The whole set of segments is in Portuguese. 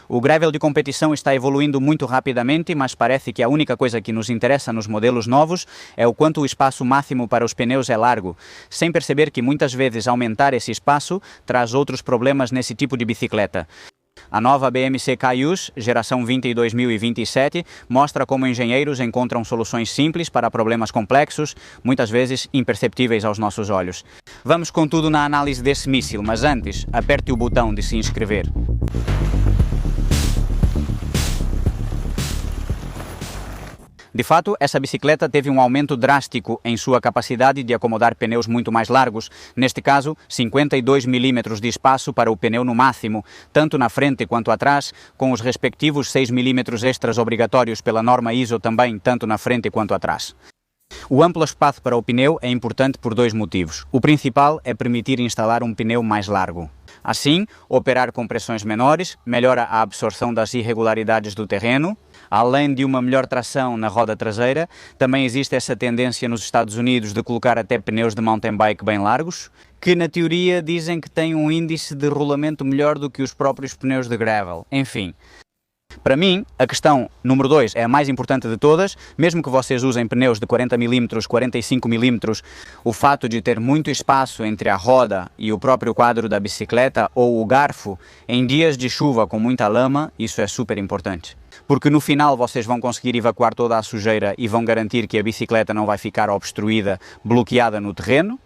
O gravel de competição está evoluindo muito rapidamente, mas parece que a única coisa que nos interessa nos modelos novos é o quanto o espaço máximo para os pneus é largo, sem perceber que muitas vezes aumentar esse espaço traz outros problemas nesse tipo de bicicleta. A nova BMC Cayuse, geração 20 e 2027, mostra como engenheiros encontram soluções simples para problemas complexos, muitas vezes imperceptíveis aos nossos olhos. Vamos com tudo na análise desse míssil, mas antes, aperte o botão de se inscrever. De fato, essa bicicleta teve um aumento drástico em sua capacidade de acomodar pneus muito mais largos, neste caso 52 mm de espaço para o pneu no máximo, tanto na frente quanto atrás, com os respectivos 6 mm extras obrigatórios pela norma ISO também, tanto na frente quanto atrás. O amplo espaço para o pneu é importante por dois motivos. O principal é permitir instalar um pneu mais largo. Assim, operar com pressões menores melhora a absorção das irregularidades do terreno. Além de uma melhor tração na roda traseira, também existe essa tendência nos Estados Unidos de colocar até pneus de mountain bike bem largos, que na teoria dizem que têm um índice de rolamento melhor do que os próprios pneus de gravel. Enfim, para mim, a questão número 2 é a mais importante de todas. Mesmo que vocês usem pneus de 40 mm, 45 mm, o fato de ter muito espaço entre a roda e o próprio quadro da bicicleta ou o garfo em dias de chuva com muita lama, isso é super importante. Porque no final vocês vão conseguir evacuar toda a sujeira e vão garantir que a bicicleta não vai ficar obstruída, bloqueada no terreno.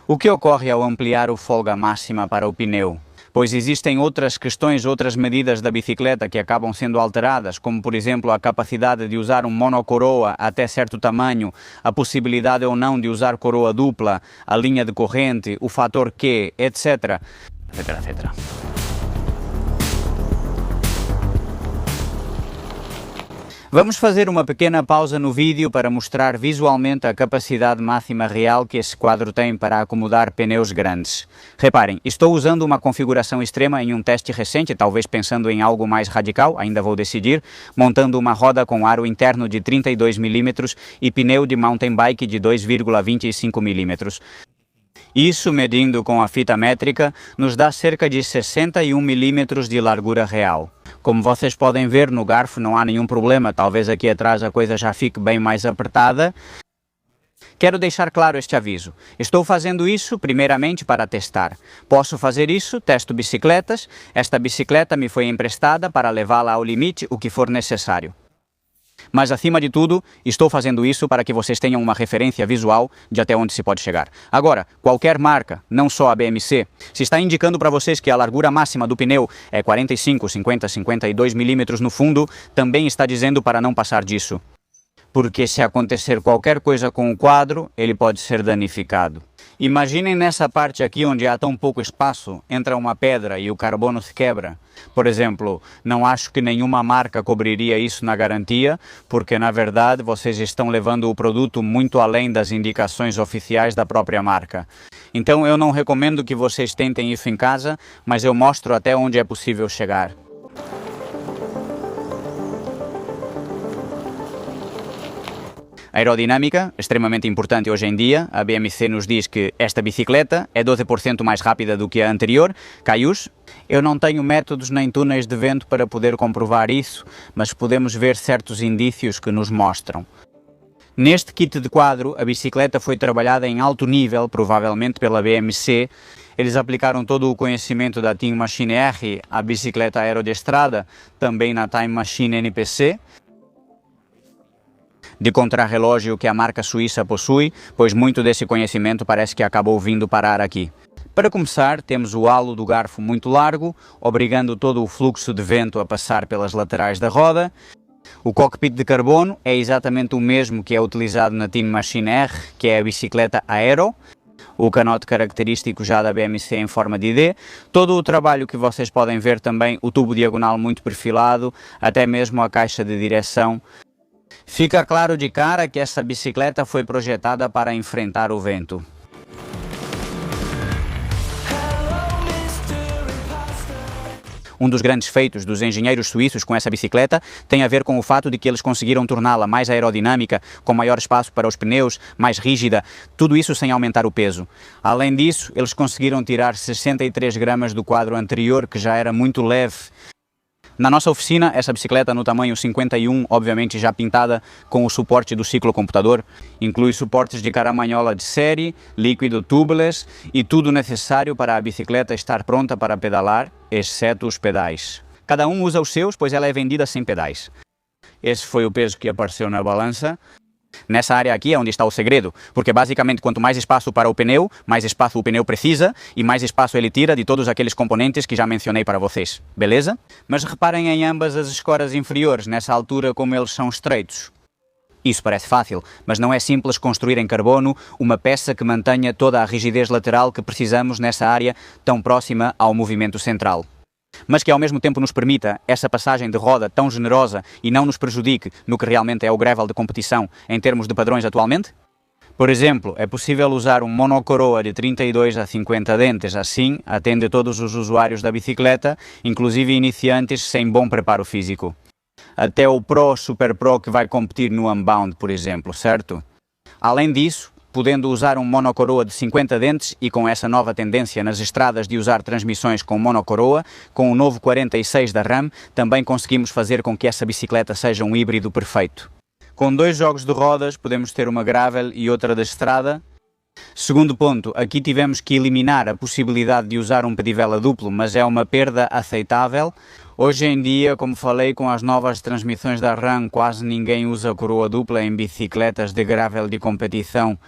O que ocorre ao ampliar o folga máxima para o pneu? Pois existem outras questões, outras medidas da bicicleta que acabam sendo alteradas, como por exemplo a capacidade de usar um monocoroa até certo tamanho, a possibilidade ou não de usar coroa dupla, a linha de corrente, o fator Q, etc. etc. Vamos fazer uma pequena pausa no vídeo para mostrar visualmente a capacidade máxima real que esse quadro tem para acomodar pneus grandes. Reparem, estou usando uma configuração extrema em um teste recente, talvez pensando em algo mais radical, ainda vou decidir, montando uma roda com aro interno de 32 mm e pneu de mountain bike de 2,25 mm. Isso, medindo com a fita métrica, nos dá cerca de 61 mm de largura real. Como vocês podem ver, no garfo não há nenhum problema, talvez aqui atrás a coisa já fique bem mais apertada. Quero deixar claro este aviso. Estou fazendo isso primeiramente para testar. Posso fazer isso, testo bicicletas. Esta bicicleta me foi emprestada para levá-la ao limite, o que for necessário. Mas, acima de tudo, estou fazendo isso para que vocês tenham uma referência visual de até onde se pode chegar. Agora, qualquer marca, não só a BMC, se está indicando para vocês que a largura máxima do pneu é 45, 50, 52 mm no fundo, também está dizendo para não passar disso. Porque se acontecer qualquer coisa com o quadro, ele pode ser danificado. Imaginem nessa parte aqui onde há tão pouco espaço, entra uma pedra e o carbono se quebra. Por exemplo, não acho que nenhuma marca cobriria isso na garantia, porque na verdade vocês estão levando o produto muito além das indicações oficiais da própria marca. Então eu não recomendo que vocês tentem isso em casa, mas eu mostro até onde é possível chegar. Aerodinâmica, extremamente importante hoje em dia. A BMC nos diz que esta bicicleta é 12% mais rápida do que a anterior, Cayuse. Eu não tenho métodos nem túneis de vento para poder comprovar isso, mas podemos ver certos indícios que nos mostram. Neste kit de quadro, a bicicleta foi trabalhada em alto nível, provavelmente pela BMC. Eles aplicaram todo o conhecimento da Time Machine R à bicicleta aero de estrada, também na Time Machine NPC. De contrarrelógio que a marca suíça possui, pois muito desse conhecimento parece que acabou vindo parar aqui. Para começar, temos o halo do garfo muito largo, obrigando todo o fluxo de vento a passar pelas laterais da roda. O cockpit de carbono é exatamente o mesmo que é utilizado na Time Machine R, que é a bicicleta aero. O canote característico já da BMC em forma de D. Todo o trabalho que vocês podem ver também, o tubo diagonal muito perfilado, até mesmo a caixa de direção. Fica claro de cara que essa bicicleta foi projetada para enfrentar o vento. Um dos grandes feitos dos engenheiros suíços com essa bicicleta tem a ver com o fato de que eles conseguiram torná-la mais aerodinâmica, com maior espaço para os pneus, mais rígida, tudo isso sem aumentar o peso. Além disso, eles conseguiram tirar 63 gramas do quadro anterior, que já era muito leve. Na nossa oficina, essa bicicleta no tamanho 51, obviamente já pintada com o suporte do ciclocomputador, inclui suportes de caramanhola de série, líquido tubeless e tudo necessário para a bicicleta estar pronta para pedalar, exceto os pedais. Cada um usa os seus, pois ela é vendida sem pedais. Esse foi o peso que apareceu na balança. Nessa área aqui é onde está o segredo, porque basicamente quanto mais espaço para o pneu, mais espaço o pneu precisa e mais espaço ele tira de todos aqueles componentes que já mencionei para vocês, beleza? Mas reparem em ambas as escoras inferiores, nessa altura como eles são estreitos. Isso parece fácil, mas não é simples construir em carbono uma peça que mantenha toda a rigidez lateral que precisamos nessa área tão próxima ao movimento central, mas que ao mesmo tempo nos permita essa passagem de roda tão generosa e não nos prejudique no que realmente é o gravel de competição em termos de padrões atualmente? Por exemplo, é possível usar um monocoroa de 32 a 50 dentes, assim atende todos os usuários da bicicleta, inclusive iniciantes sem bom preparo físico. Até o Pro, Super Pro que vai competir no Unbound, por exemplo, certo? Além disso, podendo usar um monocoroa de 50 dentes e com essa nova tendência nas estradas de usar transmissões com monocoroa, com o novo 46 da RAM, também conseguimos fazer com que essa bicicleta seja um híbrido perfeito. Com 2 jogos de rodas podemos ter uma gravel e outra de estrada. Segundo ponto, aqui tivemos que eliminar a possibilidade de usar um pedivela duplo, mas é uma perda aceitável. Hoje em dia, como falei, com as novas transmissões da RAM, quase ninguém usa coroa dupla em bicicletas de gravel de competição.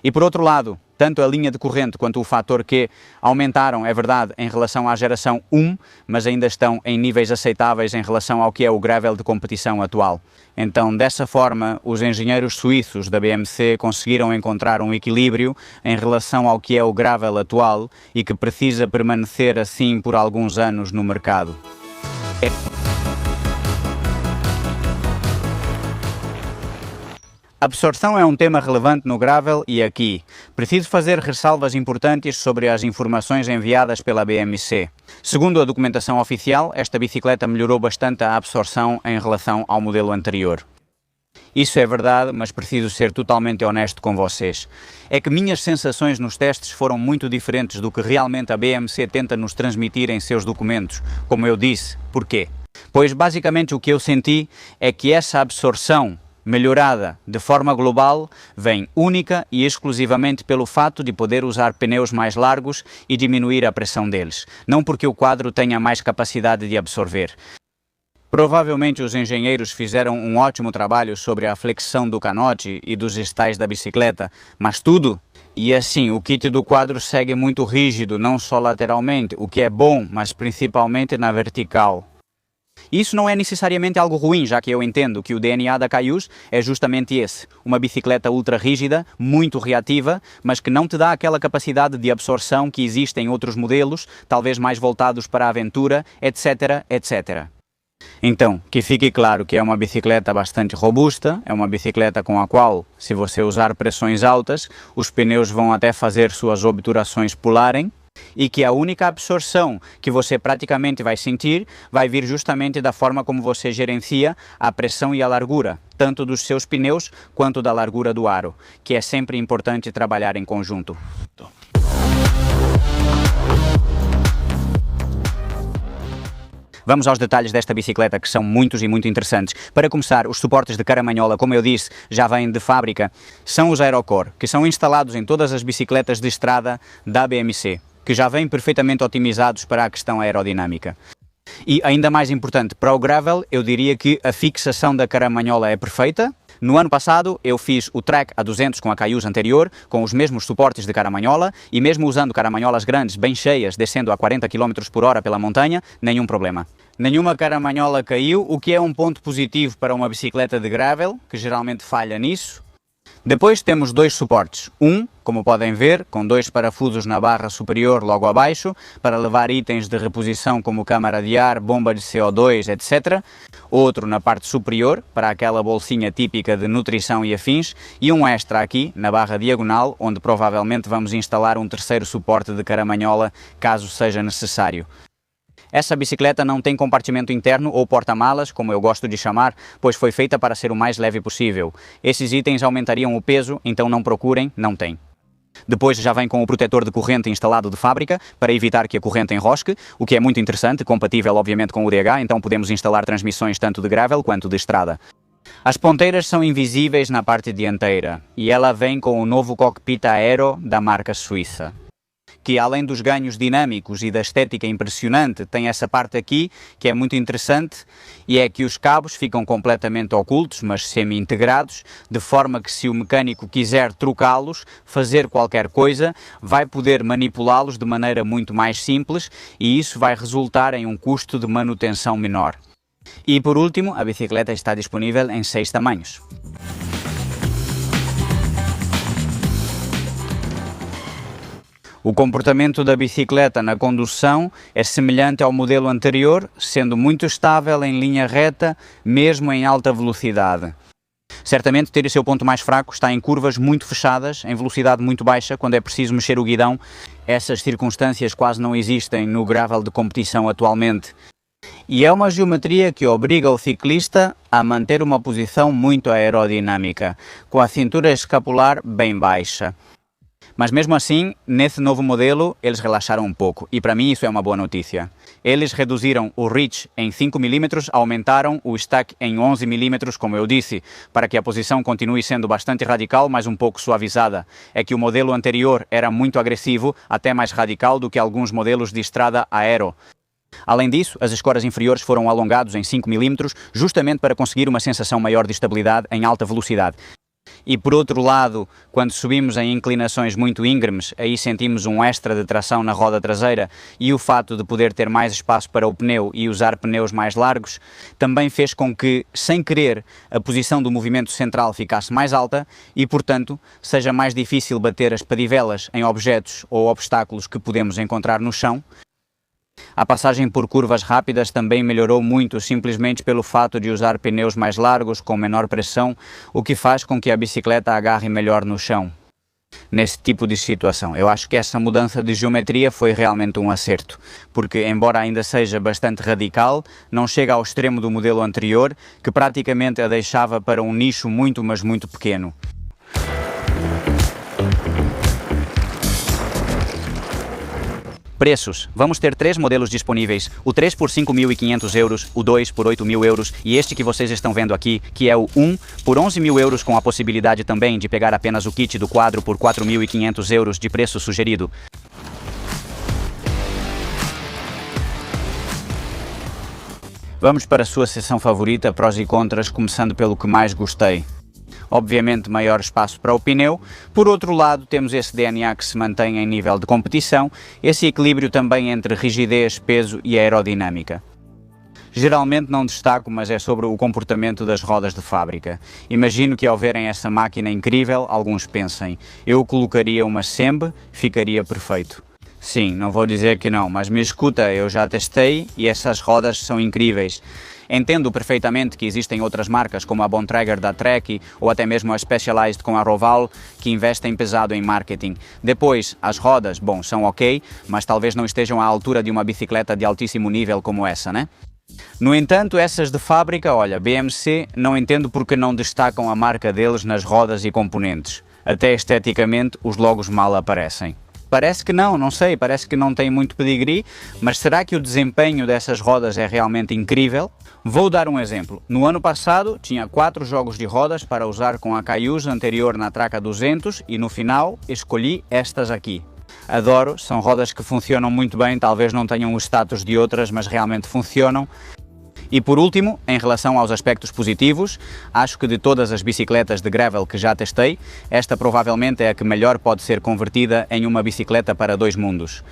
E por outro lado, tanto a linha de corrente quanto o fator Q aumentaram, é verdade, em relação à geração 1, mas ainda estão em níveis aceitáveis em relação ao que é o gravel de competição atual. Então, dessa forma, os engenheiros suíços da BMC conseguiram encontrar um equilíbrio em relação ao que é o gravel atual e que precisa permanecer assim por alguns anos no mercado. Absorção é um tema relevante no gravel e aqui preciso fazer ressalvas importantes sobre as informações enviadas pela BMC. Segundo a documentação oficial, esta bicicleta melhorou bastante a absorção em relação ao modelo anterior. Isso é verdade, mas preciso ser totalmente honesto com vocês. É que minhas sensações nos testes foram muito diferentes do que realmente a BMC tenta nos transmitir em seus documentos. Como eu disse, porquê? Pois basicamente o que eu senti é que essa absorção melhorada de forma global vem única e exclusivamente pelo fato de poder usar pneus mais largos e diminuir a pressão deles, não porque o quadro tenha mais capacidade de absorver. Provavelmente os engenheiros fizeram um ótimo trabalho sobre a flexão do canote e dos estais da bicicleta, mas tudo... E assim, o kit do quadro segue muito rígido, não só lateralmente, o que é bom, mas principalmente na vertical. Isso não é necessariamente algo ruim, já que eu entendo que o DNA da Cayuse é justamente esse, uma bicicleta ultra rígida, muito reativa, mas que não te dá aquela capacidade de absorção que existe em outros modelos, talvez mais voltados para a aventura, etc, etc. Então, que fique claro que é uma bicicleta bastante robusta, é uma bicicleta com a qual, se você usar pressões altas, os pneus vão até fazer suas obturações pularem, e que a única absorção que você praticamente vai sentir vai vir justamente da forma como você gerencia a pressão e a largura, tanto dos seus pneus quanto da largura do aro, que é sempre importante trabalhar em conjunto. Vamos aos detalhes desta bicicleta, que são muitos e muito interessantes. Para começar, os suportes de caramanhola, como eu disse, já vêm de fábrica. São os Aerocore, que são instalados em todas as bicicletas de estrada da BMC, que já vêm perfeitamente otimizados para a questão aerodinâmica. E ainda mais importante, para o gravel, eu diria que a fixação da caramanhola é perfeita. No ano passado eu fiz o track a 200 com a Cayuse anterior, com os mesmos suportes de caramanhola, e mesmo usando caramanholas grandes, bem cheias, descendo a 40 km por hora pela montanha, nenhum problema. Nenhuma caramanhola caiu, o que é um ponto positivo para uma bicicleta de gravel, que geralmente falha nisso. Depois temos dois suportes, como podem ver, com dois parafusos na barra superior logo abaixo, para levar itens de reposição como câmara de ar, bomba de CO2, etc. Outro na parte superior, para aquela bolsinha típica de nutrição e afins, e um extra aqui, na barra diagonal, onde provavelmente vamos instalar um terceiro suporte de caramanhola, caso seja necessário. Essa bicicleta não tem compartimento interno ou porta-malas, como eu gosto de chamar, pois foi feita para ser o mais leve possível. Esses itens aumentariam o peso, então não procurem, não tem. Depois já vem com o protetor de corrente instalado de fábrica para evitar que a corrente enrosque, o que é muito interessante, compatível obviamente com o DH, então podemos instalar transmissões tanto de gravel quanto de estrada. As ponteiras são invisíveis na parte dianteira e ela vem com o novo cockpit aero da marca suíça, que além dos ganhos dinâmicos e da estética impressionante, tem essa parte aqui que é muito interessante e é que os cabos ficam completamente ocultos, mas semi-integrados, de forma que se o mecânico quiser trocá-los, fazer qualquer coisa, vai poder manipulá-los de maneira muito mais simples e isso vai resultar em um custo de manutenção menor. E por último, a bicicleta está disponível em 6 tamanhos. O comportamento da bicicleta na condução é semelhante ao modelo anterior, sendo muito estável em linha reta, mesmo em alta velocidade. Certamente ter o seu ponto mais fraco está em curvas muito fechadas, em velocidade muito baixa, quando é preciso mexer o guidão. Essas circunstâncias quase não existem no gravel de competição atualmente. E é uma geometria que obriga o ciclista a manter uma posição muito aerodinâmica, com a cintura escapular bem baixa. Mas mesmo assim, nesse novo modelo, eles relaxaram um pouco, e para mim isso é uma boa notícia. Eles reduziram o reach em 5 mm, aumentaram o stack em 11 mm, como eu disse, para que a posição continue sendo bastante radical, mas um pouco suavizada. É que o modelo anterior era muito agressivo, até mais radical do que alguns modelos de estrada aero. Além disso, as escoras inferiores foram alongados em 5 mm, justamente para conseguir uma sensação maior de estabilidade em alta velocidade. E por outro lado, quando subimos em inclinações muito íngremes, aí sentimos um extra de tração na roda traseira e o fato de poder ter mais espaço para o pneu e usar pneus mais largos também fez com que, sem querer, a posição do movimento central ficasse mais alta e, portanto, seja mais difícil bater as padivelas em objetos ou obstáculos que podemos encontrar no chão. A passagem por curvas rápidas também melhorou muito simplesmente pelo fato de usar pneus mais largos com menor pressão, o que faz com que a bicicleta agarre melhor no chão. Nesse tipo de situação, eu acho que essa mudança de geometria foi realmente um acerto, porque embora ainda seja bastante radical, não chega ao extremo do modelo anterior, que praticamente a deixava para um nicho muito, mas muito pequeno. Preços. Vamos ter 3 modelos disponíveis, o 3 por 5.500 euros, o 2 por 8.000 euros e este que vocês estão vendo aqui, que é o 1 por 11.000 euros, com a possibilidade também de pegar apenas o kit do quadro por 4.500 euros de preço sugerido. Vamos para a sua seção favorita, prós e contras, começando pelo que mais gostei. Obviamente maior espaço para o pneu. Por outro lado, temos esse DNA que se mantém em nível de competição, esse equilíbrio também entre rigidez, peso e aerodinâmica. Geralmente não destaco, mas é sobre o comportamento das rodas de fábrica. Imagino que ao verem essa máquina incrível, alguns pensem, eu colocaria uma Sembe, ficaria perfeito. Sim, não vou dizer que não, mas me escuta, eu já testei e essas rodas são incríveis. Entendo perfeitamente que existem outras marcas como a Bontrager da Trek ou até mesmo a Specialized com a Roval que investem pesado em marketing. Depois, as rodas, bom, são ok, mas talvez não estejam à altura de uma bicicleta de altíssimo nível como essa, né? No entanto, essas de fábrica, olha, BMC, não entendo porque não destacam a marca deles nas rodas e componentes. Até esteticamente, os logos mal aparecem. Parece que não sei, parece que não tem muito pedigree, mas será que o desempenho dessas rodas é realmente incrível? Vou dar um exemplo. No ano passado tinha 4 jogos de rodas para usar com a Cayuse anterior na Traca 200 e no final escolhi estas aqui. Adoro, são rodas que funcionam muito bem, talvez não tenham o status de outras, mas realmente funcionam. E por último, em relação aos aspectos positivos, acho que de todas as bicicletas de gravel que já testei, esta provavelmente é a que melhor pode ser convertida em uma bicicleta para 2 mundos.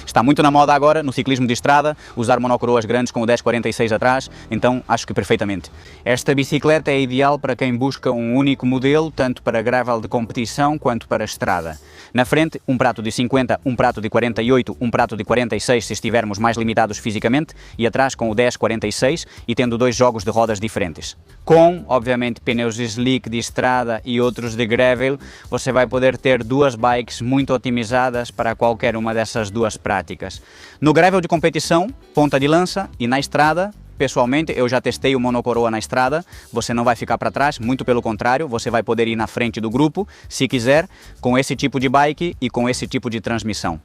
Está muito na moda agora, no ciclismo de estrada, usar monocoroas grandes com o 1046 atrás, então acho que perfeitamente. Esta bicicleta é ideal para quem busca um único modelo, tanto para gravel de competição quanto para estrada. Na frente, um prato de 50, um prato de 48, um prato de 46 se estivermos mais limitados fisicamente, e atrás com o 1046 e tendo 2 jogos de rodas diferentes. Com, obviamente, pneus slick de estrada e outros de gravel, você vai poder ter 2 bikes muito otimizadas para qualquer uma dessas 2 práticas. No gravel de competição, ponta de lança, e na estrada, pessoalmente, eu já testei o monocoroa na estrada, você não vai ficar para trás, muito pelo contrário, você vai poder ir na frente do grupo, se quiser, com esse tipo de bike e com esse tipo de transmissão.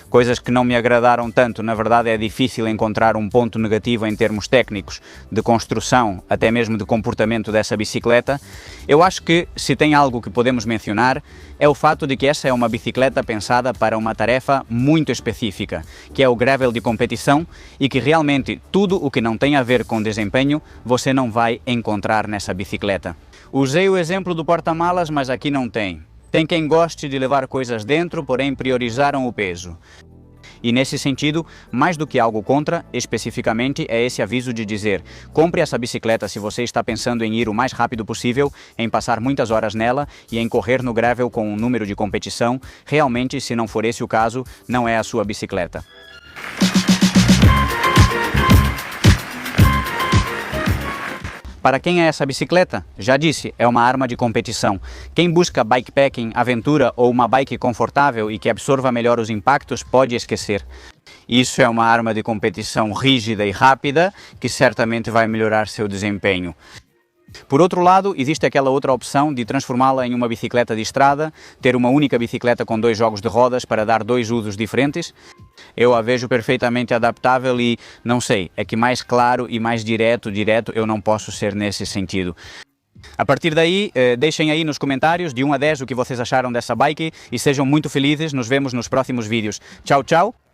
Coisas que não me agradaram tanto, na verdade é difícil encontrar um ponto negativo em termos técnicos, de construção, até mesmo de comportamento dessa bicicleta. Eu acho que, se tem algo que podemos mencionar, é o fato de que essa é uma bicicleta pensada para uma tarefa muito específica, que é o gravel de competição, e que realmente tudo o que não tem a ver com desempenho, você não vai encontrar nessa bicicleta. Usei o exemplo do porta-malas, mas aqui não tem. Tem quem goste de levar coisas dentro, porém priorizaram o peso. E nesse sentido, mais do que algo contra, especificamente é esse aviso de dizer: compre essa bicicleta se você está pensando em ir o mais rápido possível, em passar muitas horas nela e em correr no gravel com um número de competição. Realmente, se não for esse o caso, não é a sua bicicleta. Para quem é essa bicicleta? Já disse, é uma arma de competição. Quem busca bikepacking, aventura ou uma bike confortável e que absorva melhor os impactos pode esquecer. Isso é uma arma de competição rígida e rápida que certamente vai melhorar seu desempenho. Por outro lado, existe aquela outra opção de transformá-la em uma bicicleta de estrada, ter uma única bicicleta com 2 jogos de rodas para dar 2 usos diferentes. Eu a vejo perfeitamente adaptável e, não sei, é que mais claro e mais direto eu não posso ser nesse sentido. A partir daí, deixem aí nos comentários de 1 a 10 o que vocês acharam dessa bike e sejam muito felizes. Nos vemos nos próximos vídeos. Tchau, tchau!